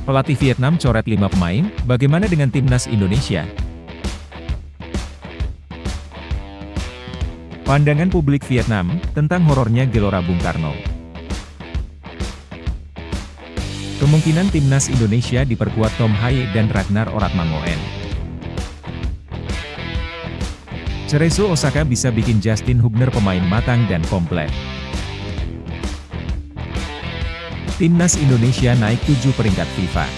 Pelatih Vietnam coret 5 pemain, bagaimana dengan timnas Indonesia? Pandangan publik Vietnam tentang horornya Gelora Bung Karno. Kemungkinan timnas Indonesia diperkuat Tom Haye dan Ragnar Oratmangoen. Cerezo Osaka bisa bikin Justin Hubner pemain matang dan komplit. Timnas Indonesia naik 7 peringkat FIFA.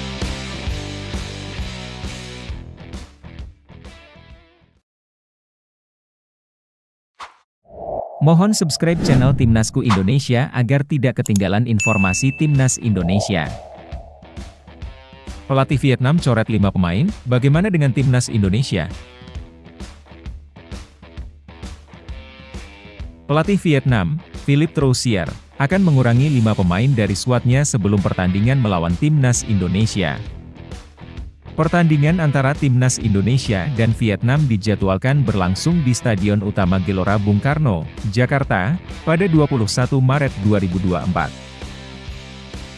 Mohon subscribe channel Timnasku Indonesia agar tidak ketinggalan informasi Timnas Indonesia. Pelatih Vietnam coret 5 pemain, bagaimana dengan Timnas Indonesia? Pelatih Vietnam, Philippe Troussier, akan mengurangi 5 pemain dari skuadnya sebelum pertandingan melawan Timnas Indonesia. Pertandingan antara Timnas Indonesia dan Vietnam dijadwalkan berlangsung di Stadion Utama Gelora Bung Karno, Jakarta, pada 21 Maret 2024.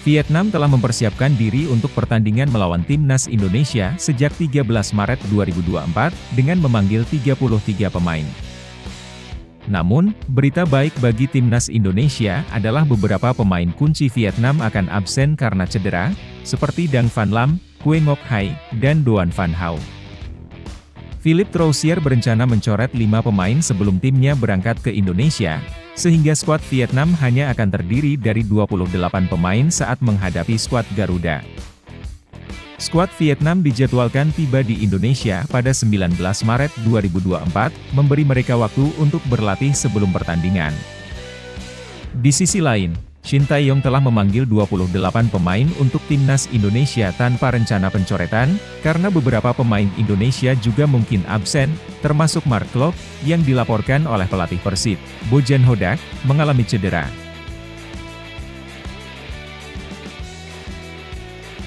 Vietnam telah mempersiapkan diri untuk pertandingan melawan Timnas Indonesia sejak 13 Maret 2024 dengan memanggil 33 pemain. Namun, berita baik bagi Timnas Indonesia adalah beberapa pemain kunci Vietnam akan absen karena cedera, seperti Dang Van Lam, Quay Ngoc Hai, dan Doan Van Hau. Philippe Troussier berencana mencoret 5 pemain sebelum timnya berangkat ke Indonesia, sehingga skuad Vietnam hanya akan terdiri dari 28 pemain saat menghadapi skuad Garuda. Skuad Vietnam dijadwalkan tiba di Indonesia pada 19 Maret 2024, memberi mereka waktu untuk berlatih sebelum pertandingan. Di sisi lain, Shin Tae-yong telah memanggil 28 pemain untuk Timnas Indonesia tanpa rencana pencoretan, karena beberapa pemain Indonesia juga mungkin absen, termasuk Mark Klok, yang dilaporkan oleh pelatih Persib, Bojan Hodak, mengalami cedera.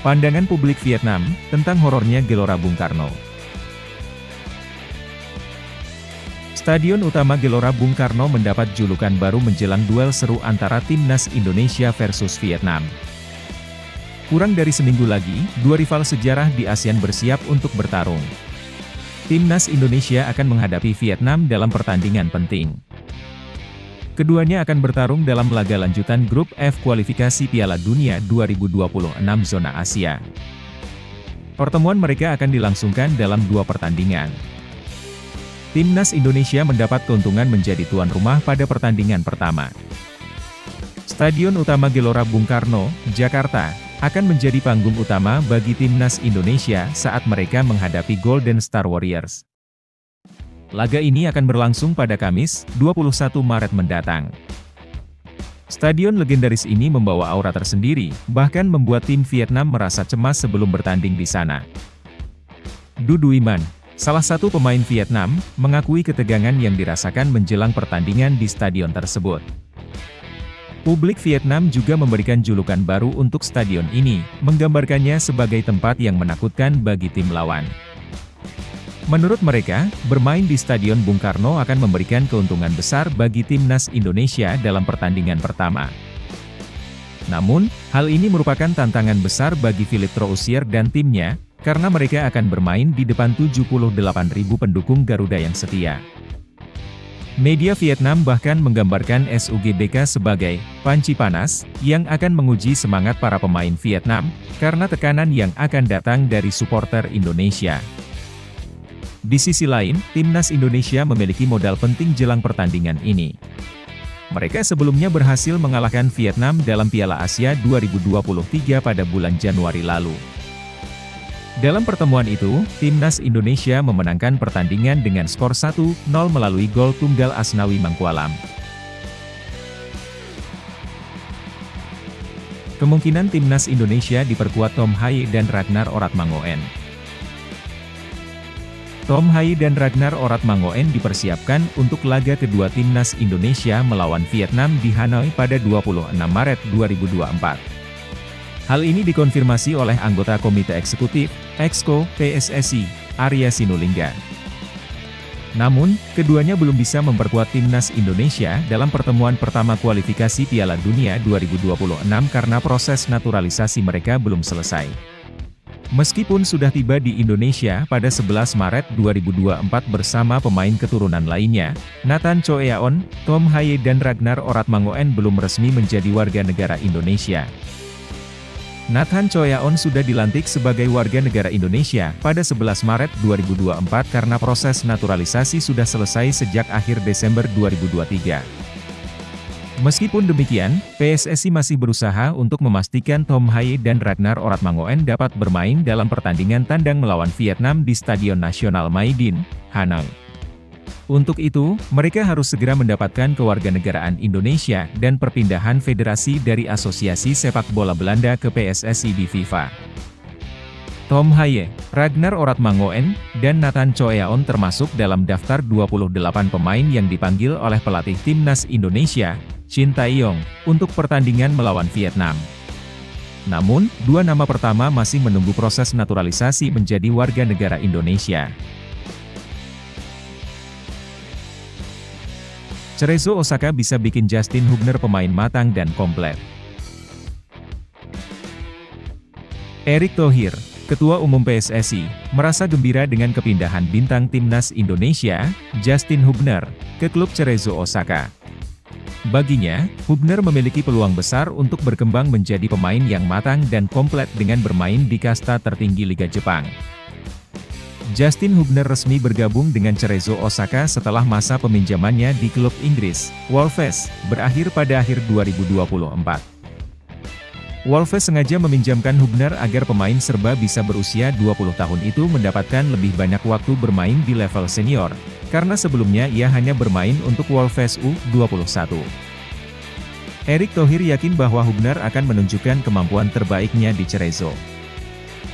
Pandangan publik Vietnam tentang horornya Gelora Bung Karno. Stadion Utama Gelora Bung Karno mendapat julukan baru menjelang duel seru antara Timnas Indonesia versus Vietnam. Kurang dari seminggu lagi, dua rival sejarah di ASEAN bersiap untuk bertarung. Timnas Indonesia akan menghadapi Vietnam dalam pertandingan penting. Keduanya akan bertarung dalam laga lanjutan Grup F kualifikasi Piala Dunia 2026 zona Asia. Pertemuan mereka akan dilangsungkan dalam 2 pertandingan. Timnas Indonesia mendapat keuntungan menjadi tuan rumah pada pertandingan pertama. Stadion Utama Gelora Bung Karno, Jakarta, akan menjadi panggung utama bagi Timnas Indonesia saat mereka menghadapi Golden Star Warriors. Laga ini akan berlangsung pada Kamis, 21 Maret mendatang. Stadion legendaris ini membawa aura tersendiri, bahkan membuat tim Vietnam merasa cemas sebelum bertanding di sana. Du Duiman, salah satu pemain Vietnam, mengakui ketegangan yang dirasakan menjelang pertandingan di stadion tersebut. Publik Vietnam juga memberikan julukan baru untuk stadion ini, menggambarkannya sebagai tempat yang menakutkan bagi tim lawan. Menurut mereka, bermain di Stadion Bung Karno akan memberikan keuntungan besar bagi Timnas Indonesia dalam pertandingan pertama. Namun, hal ini merupakan tantangan besar bagi Philippe Troussier dan timnya, karena mereka akan bermain di depan 78.000 pendukung Garuda yang setia. Media Vietnam bahkan menggambarkan SUGBK sebagai panci panas, yang akan menguji semangat para pemain Vietnam, karena tekanan yang akan datang dari supporter Indonesia. Di sisi lain, Timnas Indonesia memiliki modal penting jelang pertandingan ini. Mereka sebelumnya berhasil mengalahkan Vietnam dalam Piala Asia 2023 pada bulan Januari lalu. Dalam pertemuan itu, Timnas Indonesia memenangkan pertandingan dengan skor 1-0 melalui gol tunggal Asnawi Mangkualam. Kemungkinan Timnas Indonesia diperkuat Tom Haye dan Ragnar Oratmangoen. Tom Haye dan Ragnar Oratmangoen dipersiapkan untuk laga kedua Timnas Indonesia melawan Vietnam di Hanoi pada 26 Maret 2024. Hal ini dikonfirmasi oleh anggota Komite Eksekutif, Exco, PSSI, Arya Sinulinga. Namun, keduanya belum bisa memperkuat Timnas Indonesia dalam pertemuan pertama kualifikasi Piala Dunia 2026 karena proses naturalisasi mereka belum selesai. Meskipun sudah tiba di Indonesia pada 11 Maret 2024 bersama pemain keturunan lainnya, Nathan Choeaon, Tom Haye dan Ragnar Oratmangoen belum resmi menjadi warga negara Indonesia. Nathan Choeaon sudah dilantik sebagai warga negara Indonesia pada 11 Maret 2024 karena proses naturalisasi sudah selesai sejak akhir Desember 2023. Meskipun demikian, PSSI masih berusaha untuk memastikan Tom Haye dan Ragnar Oratmangoen dapat bermain dalam pertandingan tandang melawan Vietnam di Stadion Nasional Mai Dinh, Hanoi. Untuk itu, mereka harus segera mendapatkan kewarganegaraan Indonesia dan perpindahan federasi dari Asosiasi Sepak Bola Belanda ke PSSI di FIFA. Tom Haye, Ragnar Oratmangoen, dan Nathan Choeaon termasuk dalam daftar 28 pemain yang dipanggil oleh pelatih Timnas Indonesia, Shin Tae-yong, untuk pertandingan melawan Vietnam. Namun, dua nama pertama masih menunggu proses naturalisasi menjadi warga negara Indonesia. Cerezo Osaka bisa bikin Justin Hubner pemain matang dan komplit. Erick Thohir, Ketua Umum PSSI, merasa gembira dengan kepindahan bintang Timnas Indonesia, Justin Hubner, ke klub Cerezo Osaka. Baginya, Hubner memiliki peluang besar untuk berkembang menjadi pemain yang matang dan komplit dengan bermain di kasta tertinggi Liga Jepang. Justin Hubner resmi bergabung dengan Cerezo Osaka setelah masa peminjamannya di klub Inggris, Wolves, berakhir pada akhir 2024. Wolves sengaja meminjamkan Hubner agar pemain serba bisa berusia 20 tahun itu mendapatkan lebih banyak waktu bermain di level senior, karena sebelumnya ia hanya bermain untuk Wolves U21. Erick Thohir yakin bahwa Hubner akan menunjukkan kemampuan terbaiknya di Cerezo.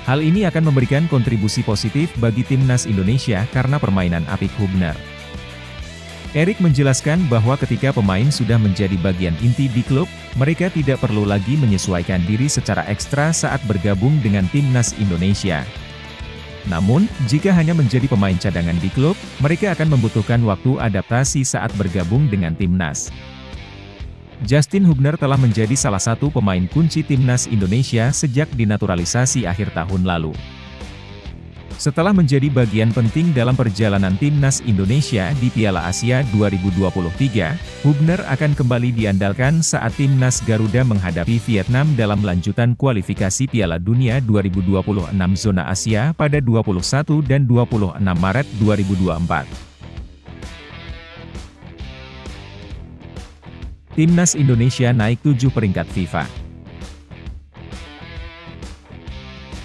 Hal ini akan memberikan kontribusi positif bagi Timnas Indonesia karena permainan apik Hubner. Erick menjelaskan bahwa ketika pemain sudah menjadi bagian inti di klub, mereka tidak perlu lagi menyesuaikan diri secara ekstra saat bergabung dengan Timnas Indonesia. Namun, jika hanya menjadi pemain cadangan di klub, mereka akan membutuhkan waktu adaptasi saat bergabung dengan Timnas. Justin Hubner telah menjadi salah satu pemain kunci Timnas Indonesia sejak dinaturalisasi akhir tahun lalu. Setelah menjadi bagian penting dalam perjalanan Timnas Indonesia di Piala Asia 2023, Hubner akan kembali diandalkan saat Timnas Garuda menghadapi Vietnam dalam lanjutan kualifikasi Piala Dunia 2026 zona Asia pada 21 dan 26 Maret 2024. Timnas Indonesia naik 7 peringkat FIFA.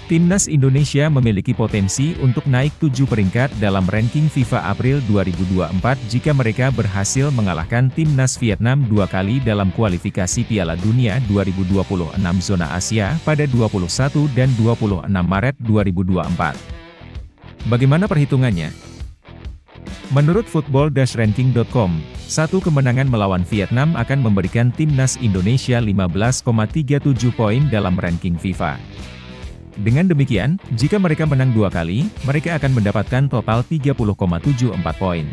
Timnas Indonesia memiliki potensi untuk naik 7 peringkat dalam ranking FIFA April 2024 jika mereka berhasil mengalahkan Timnas Vietnam 2 kali dalam kualifikasi Piala Dunia 2026 zona Asia pada 21 dan 26 Maret 2024. Bagaimana perhitungannya? Menurut Football-Ranking.com, satu kemenangan melawan Vietnam akan memberikan Timnas Indonesia 15,37 poin dalam ranking FIFA. Dengan demikian, jika mereka menang 2 kali, mereka akan mendapatkan total 30,74 poin.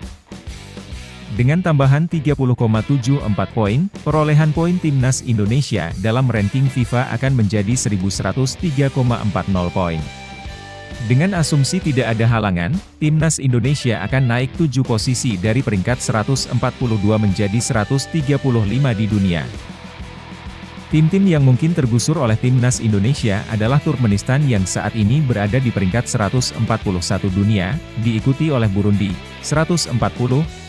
Dengan tambahan 30,74 poin, perolehan poin Timnas Indonesia dalam ranking FIFA akan menjadi 1103,40 poin. Dengan asumsi tidak ada halangan, Timnas Indonesia akan naik 7 posisi dari peringkat 142 menjadi 135 di dunia. Tim-tim yang mungkin tergusur oleh Timnas Indonesia adalah Turkmenistan yang saat ini berada di peringkat 141 dunia, diikuti oleh Burundi, 140,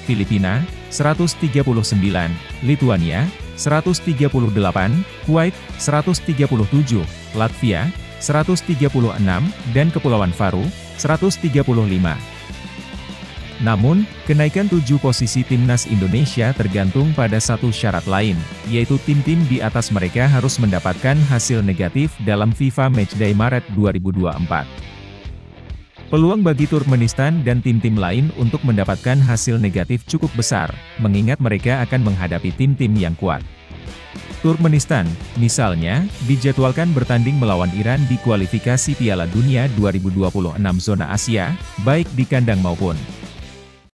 Filipina, 139, Lituania, 138, Kuwait, 137, Latvia, 136, dan Kepulauan Faroe, 135. Namun, kenaikan 7 posisi Timnas Indonesia tergantung pada satu syarat lain, yaitu tim-tim di atas mereka harus mendapatkan hasil negatif dalam FIFA Matchday Maret 2024. Peluang bagi Turkmenistan dan tim-tim lain untuk mendapatkan hasil negatif cukup besar, mengingat mereka akan menghadapi tim-tim yang kuat. Turkmenistan, misalnya, dijadwalkan bertanding melawan Iran di kualifikasi Piala Dunia 2026 zona Asia, baik di kandang maupun